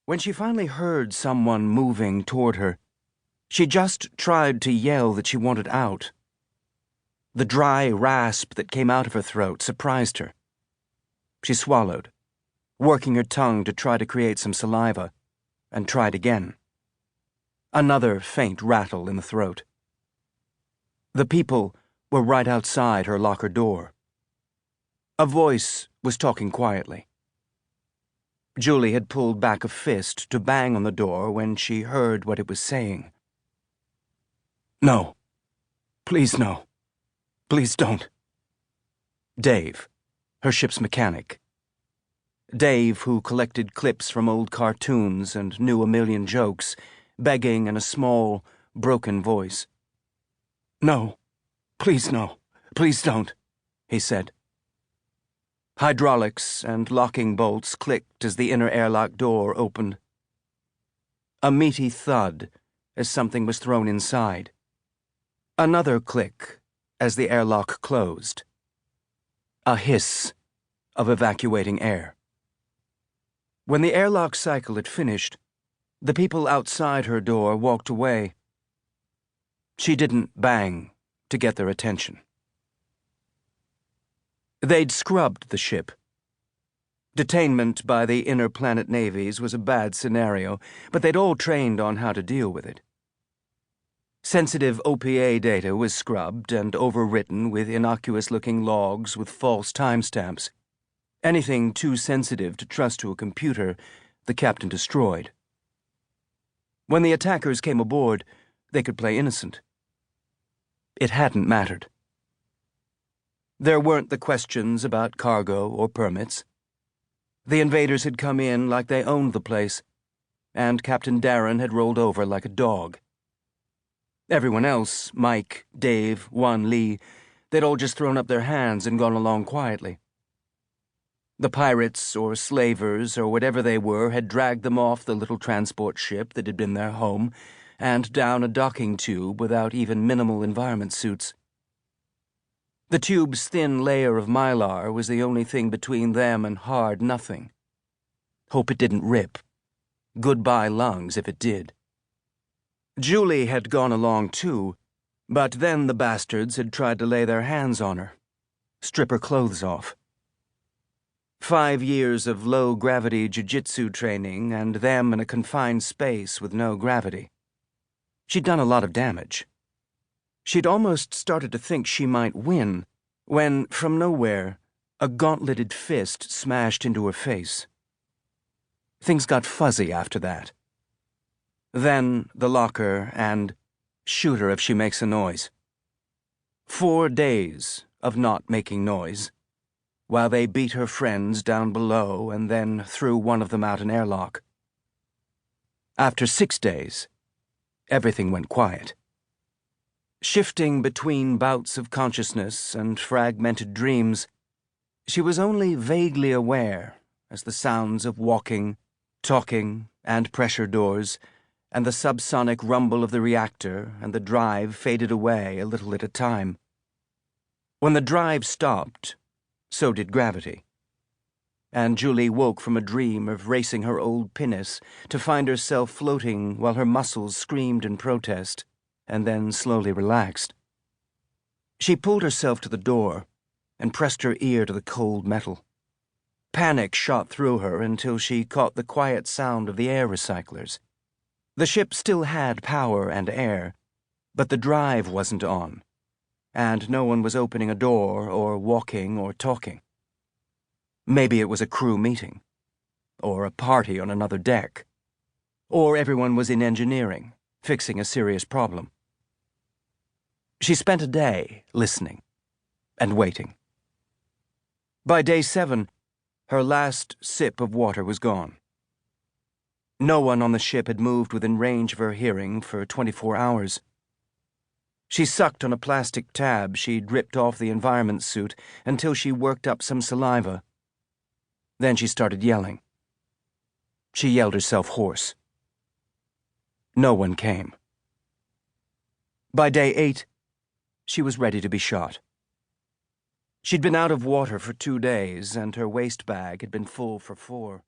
When she finally heard someone moving toward her, she just tried to yell that she wanted out. The dry rasp that came out of her throat surprised her. She swallowed, working her tongue to try to create some saliva, and tried again. Another faint rattle in the throat. The people were right outside her locker door. A voice was talking quietly. Julie had pulled back a fist to bang on the door when she heard what it was saying. "No. Please no. Please don't." Dave, her ship's mechanic. Dave, who collected clips from old cartoons and knew a million jokes, begging in a small, broken voice. "No. Please no. Please don't," he said. Hydraulics and locking bolts clicked as the inner airlock door opened. A meaty thud as something was thrown inside. Another click as the airlock closed. A hiss of evacuating air. When the airlock cycle had finished, the people outside her door walked away. She didn't bang to get their attention. They'd scrubbed the ship. Detainment by the interplanet navies was a bad scenario, but they'd all trained on how to deal with it. Sensitive OPA data was scrubbed and overwritten with innocuous-looking logs with false timestamps. Anything too sensitive to trust to a computer, the captain destroyed. When the attackers came aboard, they could play innocent. It hadn't mattered. There weren't the questions about cargo or permits. The invaders had come in like they owned the place, and Captain Darren had rolled over like a dog. Everyone else, Mike, Dave, Juan Lee, they'd all just thrown up their hands and gone along quietly. The pirates or slavers or whatever they were had dragged them off the little transport ship that had been their home and down a docking tube without even minimal environment suits. The tube's thin layer of mylar was the only thing between them and hard nothing. Hope it didn't rip. Goodbye lungs if it did. Julie had gone along too, but then the bastards had tried to lay their hands on her, strip her clothes off. 5 years of low-gravity jiu-jitsu training and them in a confined space with no gravity. She'd done a lot of damage. She'd almost started to think she might win when, from nowhere, a gauntleted fist smashed into her face. Things got fuzzy after that. Then the locker and shoot her if she makes a noise. 4 days of not making noise, while they beat her friends down below and then threw one of them out an airlock. After 6 days, everything went quiet. Shifting between bouts of consciousness and fragmented dreams, she was only vaguely aware as the sounds of walking, talking, and pressure doors, and the subsonic rumble of the reactor and the drive faded away a little at a time. When the drive stopped, so did gravity. And Julie woke from a dream of racing her old pinnace to find herself floating while her muscles screamed in protest, and then slowly relaxed. She pulled herself to the door and pressed her ear to the cold metal. Panic shot through her until she caught the quiet sound of the air recyclers. The ship still had power and air, but the drive wasn't on, and no one was opening a door or walking or talking. Maybe it was a crew meeting, or a party on another deck, or everyone was in engineering, fixing a serious problem. She spent a day listening and waiting. By day 7, her last sip of water was gone. No one on the ship had moved within range of her hearing for 24 hours. She sucked on a plastic tab she'd ripped off the environment suit until she worked up some saliva. Then she started yelling. She yelled herself hoarse. No one came. By day 8, she was ready to be shot. She'd been out of water for 2 days, and her waste bag had been full for 4.